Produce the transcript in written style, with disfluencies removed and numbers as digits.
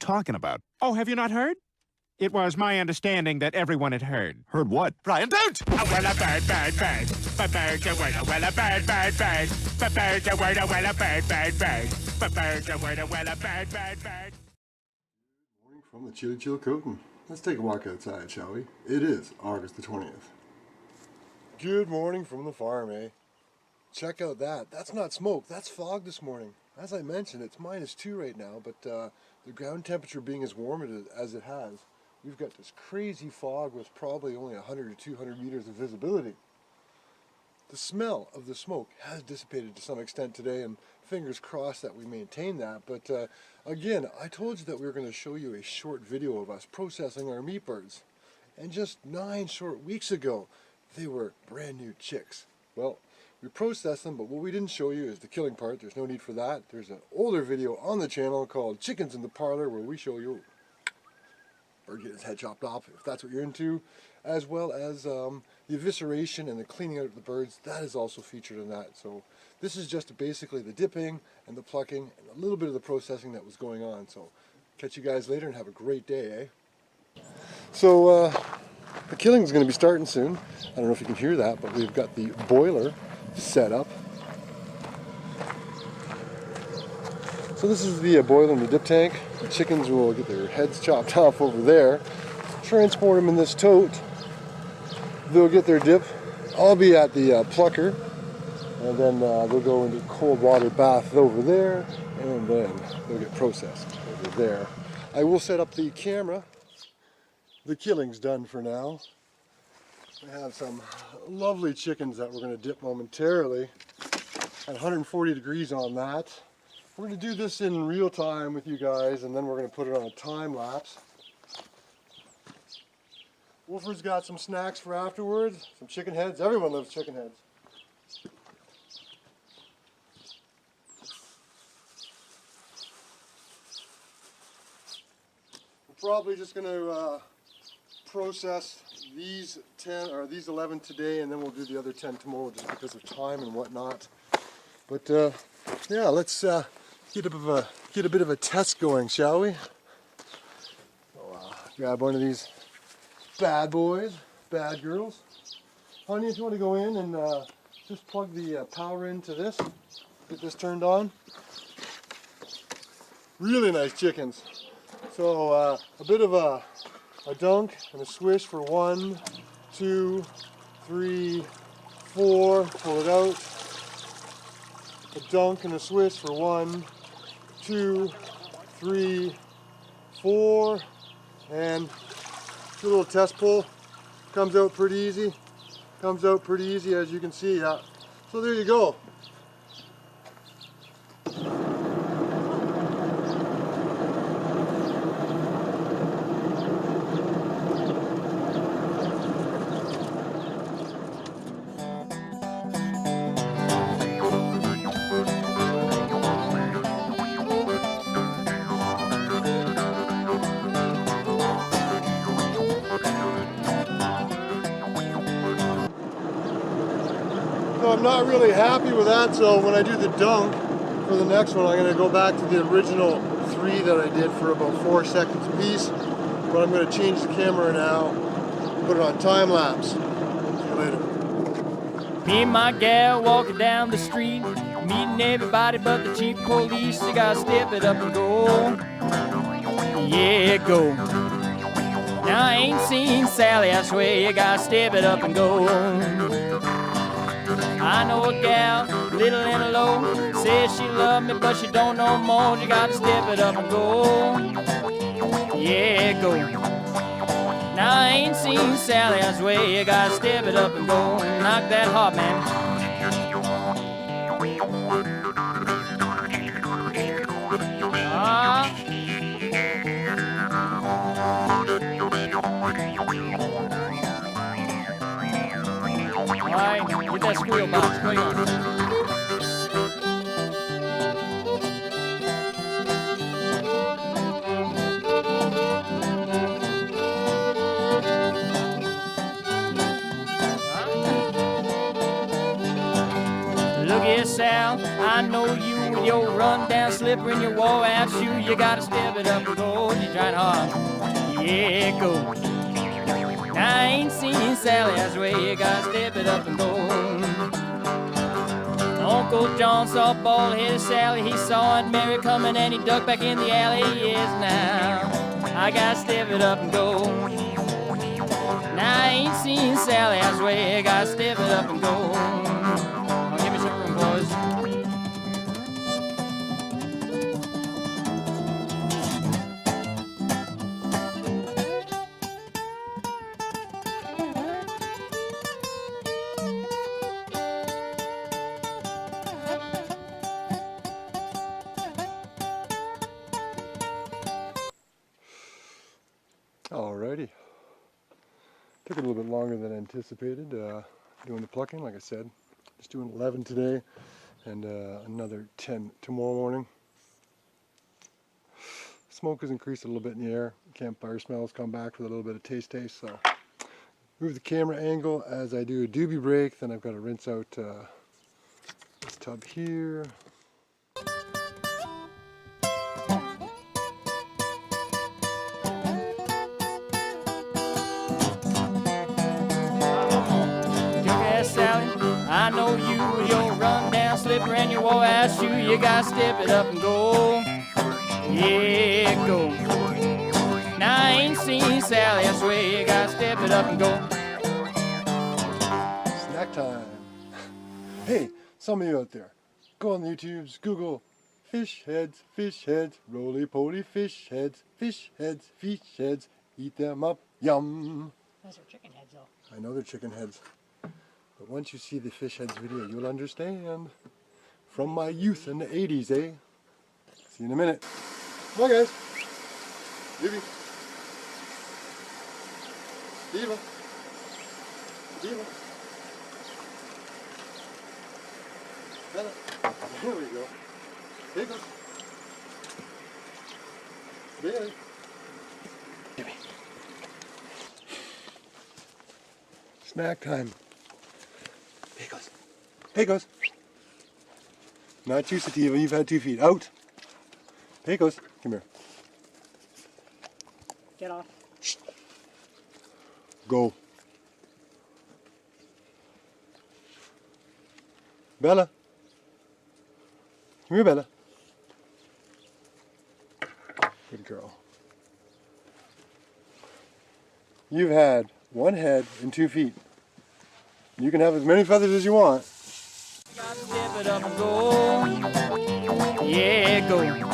Talking about? Oh, have you not heard? It was my understanding that everyone had heard. Heard what? Brian, don't! Oh, well, a bird, bird, bird. But bird's a word, well, a bird, bird, bird. But bird's a word, well, a bird, bird, bird. But bird's a word, well, a bird, bird, bird. Morning from the Chilly Chill Coton. Let's take a walk outside, shall we? It is August the 20th. Good morning from the farm, eh? Check out that. That's not smoke, that's fog this morning. As I mentioned, it's -2 right now, but the ground temperature being as warm as it has, we've got this crazy fog with probably only 100 or 200 meters of visibility. The smell of the smoke has dissipated to some extent today, and fingers crossed that we maintain that. But again, I told you that we were going to show you a short video of us processing our meat birds. And just 9 short weeks ago, they were brand new chicks. Well, we processed them, but what we didn't show you is the killing part. There's no need for that. There's an older video on the channel called Chickens in the Parlor where we show you bird get his head chopped off, if that's what you're into, as well as the evisceration and the cleaning out of the birds. That is also featured in that. So this is just basically the dipping and the plucking and a little bit of the processing that was going on. So catch you guys later and have a great day, eh? So the killing is going to be starting soon. I don't know if you can hear that, but we've got the boiler set up. So this is the boiler and the dip tank. The chickens will get their heads chopped off over there, transport them in this tote. They'll get their dip. I'll be at the plucker, and then they'll go into cold water bath over there, and then they'll get processed over there. I will set up the camera. The killing's done for now. I have some lovely chickens that we're going to dip momentarily at 140 degrees on that. We're going to do this in real time with you guys, and then we're going to put it on a time lapse. Wolfer's got some snacks for afterwards, some chicken heads. Everyone loves chicken heads. We're probably just going to process these 10 or these 11 today, and then we'll do the other 10 tomorrow just because of time and whatnot. But yeah, let's get a bit of a test going, shall we? So, grab one of these bad boys, bad girls. Honey, if you want to go in and just plug the power into this, get this turned on. Really nice chickens. So a bit of a dunk and a swish for 1, 2, 3, 4. Pull it out. A dunk and a swish for 1, 2, 3, 4, and do a little test pull. Comes out pretty easy. Comes out pretty easy, as you can see. So there you go. So I'm not really happy with that, so when I do the dunk for the next one, I'm going to go back to the original 3 that I did for about 4 seconds apiece. But I'm going to change the camera now, put it on time lapse. See you later. Me and my gal walking down the street, meeting everybody but the chief police. You gotta step it up and go. Yeah, go. Now I ain't seen Sally, I swear you gotta step it up and go. I know a gal, little and low, says she love me but she don't know more. You gotta step it up and go. Yeah, go. Now I ain't seen Sally, I swear you gotta step it up and go. Knock that hard, man. Alright, get that squeal box, come on. Look here, Sal, I know you with your run down slipper and your wore out shoe. You gotta step it up and go. You're trying hard. Yeah, go. Now I ain't seen Sally, I swear you gotta step it up and go. Uncle John saw bald-headed Sally. He saw Aunt Mary coming and he ducked back in the alley. Yes, now I gotta step it up and go. Now I ain't seen Sally, I swear, gotta step it up and go. Oh, give me some room, boys. Alrighty. Took a little bit longer than anticipated doing the plucking, like I said. Just doing 11 today and another 10 tomorrow morning. Smoke has increased a little bit in the air. Campfire smells come back with a little bit of taste, so move the camera angle as I do a doobie break. Then I've got to rinse out this tub here. I know you with your run down slipper and your wore out shoe. You gotta step it up and go. Yeah, go. Now I ain't seen Sally, I swear you gotta step it up and go. Snack time. Hey, some of you out there, go on the YouTubes, Google fish heads, roly-poly fish heads, eat them up, yum. Those are chicken heads, though. I know they're chicken heads. But once you see the fish heads video, you'll understand. From my youth in the 80s, eh? See you in a minute. Come on, guys. Diva. Diva. Diva. Bella. Here we go. Here goes. Bailey. Give me. Snack time. Pecos. Pecos. Not you, Sativa. You've had 2 feet. Out. Pecos. Come here. Get off. Shh. Go. Bella. Come here, Bella. Good girl. You've had 1 head and 2 feet. You can have as many feathers as you want. Gotta step it up and go. Yeah, go.